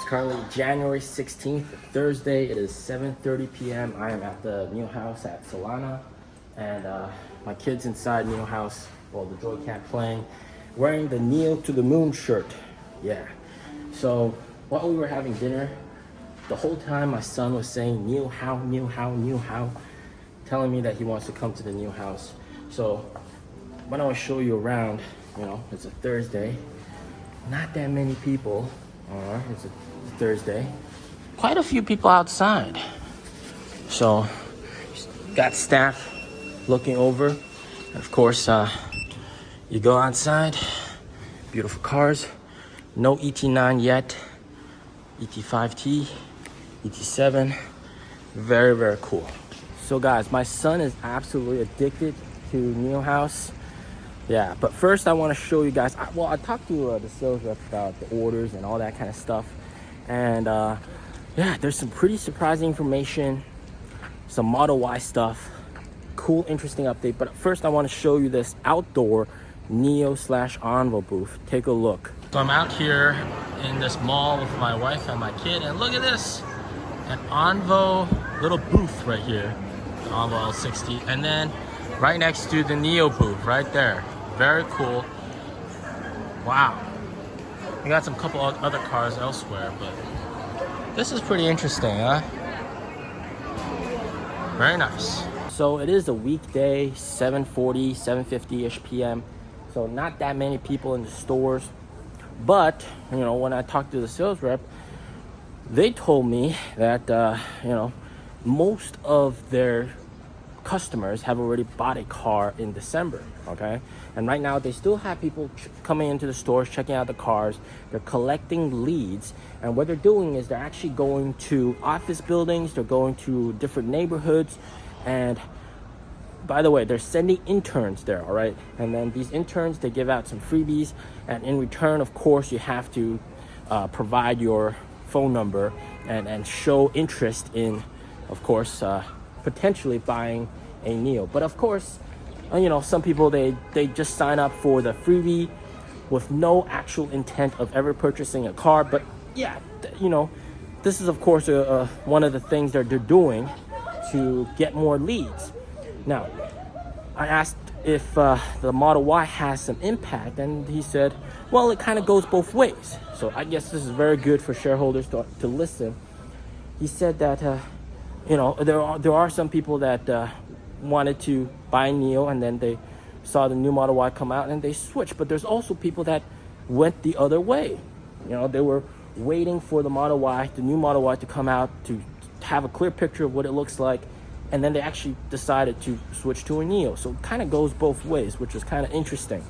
currently January 16th, Thursday. It is 7:30 p.m. I am at the Nio House at Solana, and my kid's inside Nio House, well, the Joy Cat playing, wearing the Nio to the Moon shirt. Yeah. So while we were having dinner, the whole time my son was saying Nio How, Nio How, Nio How, telling me that he wants to come to the Nio House. So why don't I show you around? You know, it's a Thursday. Not that many people. It's a Thursday. Quite a few people outside. So, got staff looking over. And of course, you go outside. Beautiful cars. No ET9 yet. ET5T, ET7. Very, very cool. So guys, my son is absolutely addicted to Nio House. Yeah, but first I want to show you guys. I talked to the sales rep about the orders and all that kind of stuff, and yeah, there's some pretty surprising information, some Model Y stuff, cool, interesting update. But first, I want to show you this outdoor Nio/Onvo booth. Take a look. So I'm out here in this mall with my wife and my kid, and look at this, an Onvo little booth right here, the Onvo L60, and then right next to the Nio booth, right there. Very cool. Wow. We got some couple of other cars elsewhere, but this is pretty interesting, huh? Very nice. So it is a weekday, 7:40, 7:50-ish p.m. So not that many people in the stores. But, you know, when I talked to the sales rep, they told me that, you know, most of their customers have already bought a car in December, okay? And right now they still have people coming into the stores, checking out the cars. They're collecting leads, and what they're doing is they're actually going to office buildings, they're going to different neighborhoods, and by the way, they're sending interns there, all right? And then these interns, they give out some freebies, and in return, of course, you have to provide your phone number and show interest in, of course, potentially buying a Nio. But of course, you know, some people, they just sign up for the freebie with no actual intent of ever purchasing a car. But yeah, you know, this is of course one of the things that they're doing to get more leads. Now, I asked if the Model Y has some impact, and he said, well, it kind of goes both ways. So I guess this is very good for shareholders to listen. He said that you know, there are some people that wanted to buy Nio, and then they saw the new Model Y come out and they switched. But there's also people that went the other way. You know, they were waiting for the Model Y, the new Model Y, to come out to have a clear picture of what it looks like, and then they actually decided to switch to a Nio. So it kind of goes both ways, which is kind of interesting.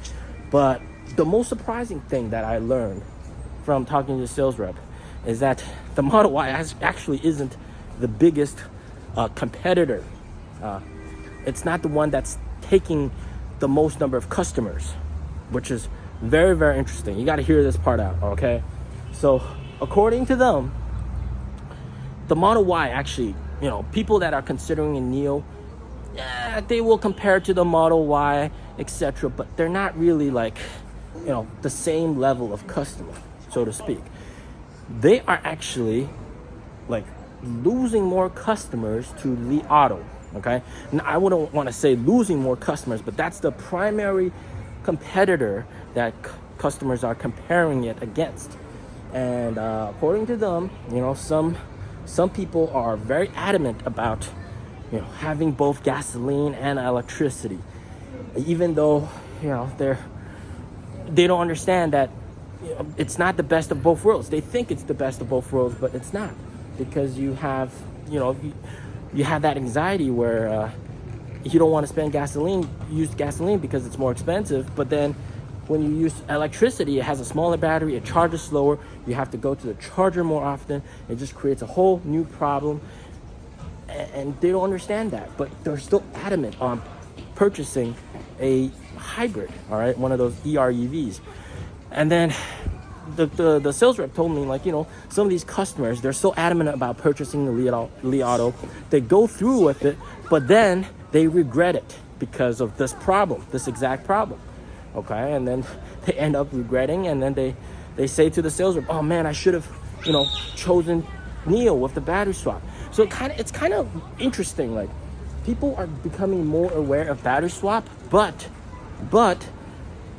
But the most surprising thing that I learned from talking to the sales rep is that the Model Y actually isn't the biggest competitor. It's not the one that's taking the most number of customers, which is very, very interesting. You got to hear this part out, okay? So according to them, the Model Y actually, you know, people that are considering a Nio, yeah, they will compare to the Model Y, etc., but they're not really like, you know, the same level of customer, so to speak. They are actually like losing more customers to Li Auto, okay? Now, I wouldn't want to say losing more customers, but that's the primary competitor that customers are comparing it against. And according to them, you know, some people are very adamant about, you know, having both gasoline and electricity, even though, you know, they don't understand that, you know, it's not the best of both worlds. They think it's the best of both worlds, but it's not. Because you have, you know, you have that anxiety where you don't want to spend gasoline, use gasoline because it's more expensive. But then when you use electricity, it has a smaller battery, it charges slower, you have to go to the charger more often. It just creates a whole new problem. And they don't understand that, but they're still adamant on purchasing a hybrid, all right, one of those EREVs. And then the sales rep told me, like, you know, some of these customers, they're so adamant about purchasing the Li Auto, they go through with it, but then they regret it because of this problem, this exact problem, okay? And then they end up regretting, and then they say to the sales rep, oh man, I should have chosen Nio with the battery swap. So it's kind of interesting. Like, people are becoming more aware of battery swap, but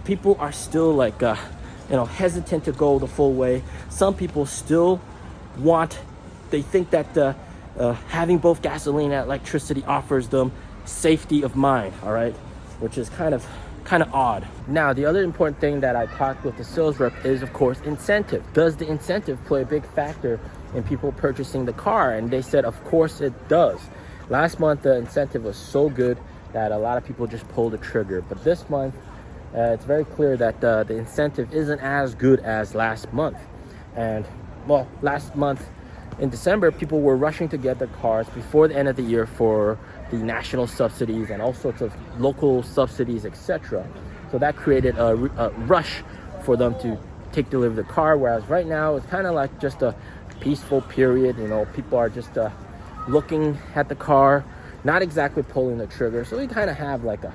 people are still like hesitant to go the full way. Some people still they think that having both gasoline and electricity offers them safety of mind, all right, which is kind of odd. Now, the other important thing that I talked with the sales rep is, of course, incentive. Does the incentive play a big factor in people purchasing the car? And they said, of course it does. Last month, the incentive was so good that a lot of people just pulled the trigger. But this month, it's very clear that the incentive isn't as good as last month. And, well, last month in December, people were rushing to get their cars before the end of the year for the national subsidies and all sorts of local subsidies, etc. So that created a rush for them to take delivery of the car, whereas right now it's kind of like just a peaceful period. People are just looking at the car, not exactly pulling the trigger. So we kind of have like a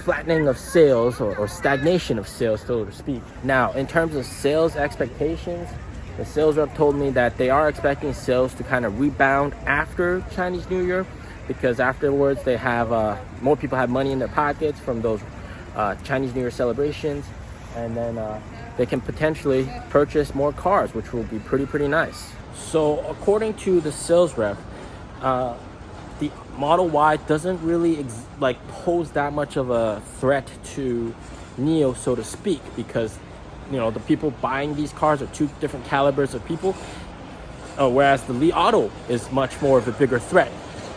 flattening of sales or stagnation of sales, so to speak. Now, in terms of sales expectations, the sales rep told me that they are expecting sales to kind of rebound after Chinese New Year, because afterwards they have more people have money in their pockets from those Chinese New Year celebrations, and then they can potentially purchase more cars, which will be pretty nice. So according to the sales rep, the Model Y doesn't really pose that much of a threat to Nio, so to speak, because the people buying these cars are two different calibers of people, whereas the Li Auto is much more of a bigger threat.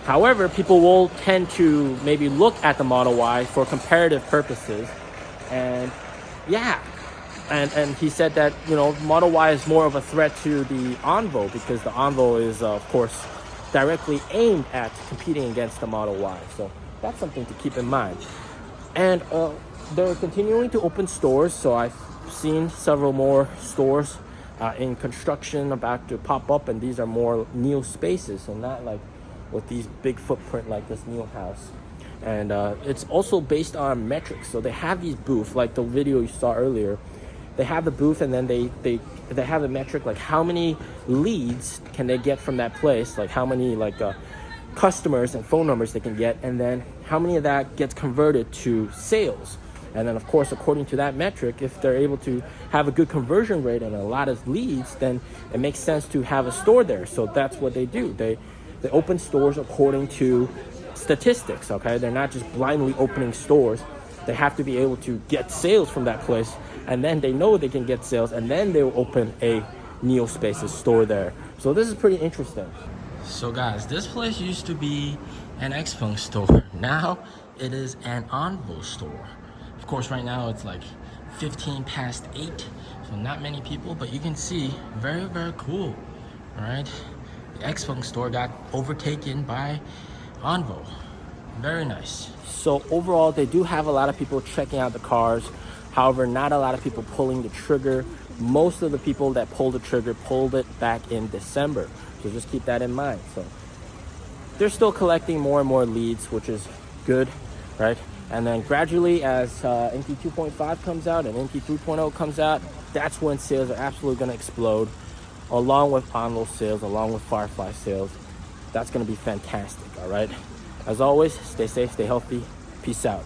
However, people will tend to maybe look at the Model Y for comparative purposes, and and he said that Model Y is more of a threat to the Onvo, because the Onvo is of course directly aimed at competing against the Model Y. So that's something to keep in mind. And they're continuing to open stores, so I've seen several more stores in construction about to pop up, and these are more Nio spaces, so not like with these big footprint like this Nio House. And it's also based on metrics. So they have these booths, like the video you saw earlier. They have the booth, and then they have a metric, like how many leads can they get from that place, like how many customers and phone numbers they can get, and then how many of that gets converted to sales. And then, of course, according to that metric, if they're able to have a good conversion rate and a lot of leads, then it makes sense to have a store there. So that's what they do. They open stores according to statistics, okay? They're not just blindly opening stores. They have to be able to get sales from that place, and then they know they can get sales, and then they'll open a Nio Spaces store there. So this is pretty interesting. So guys, this place used to be an Xpeng store. Now it is an Onvo store. Of course, right now it's like 15 past 8, so not many people, but you can see very cool. All right, the Xpeng store got overtaken by Onvo. Very nice. So overall, they do have a lot of people checking out the cars. However, not a lot of people pulling the trigger. Most of the people that pulled the trigger pulled it back in December. So just keep that in mind. So they're still collecting more and more leads, which is good, right? And then gradually, as NT 2.5 comes out and NT 3.0 comes out, that's when sales are absolutely going to explode, along with Onvo sales, along with Firefly sales. That's going to be fantastic, all right? As always, stay safe, stay healthy. Peace out.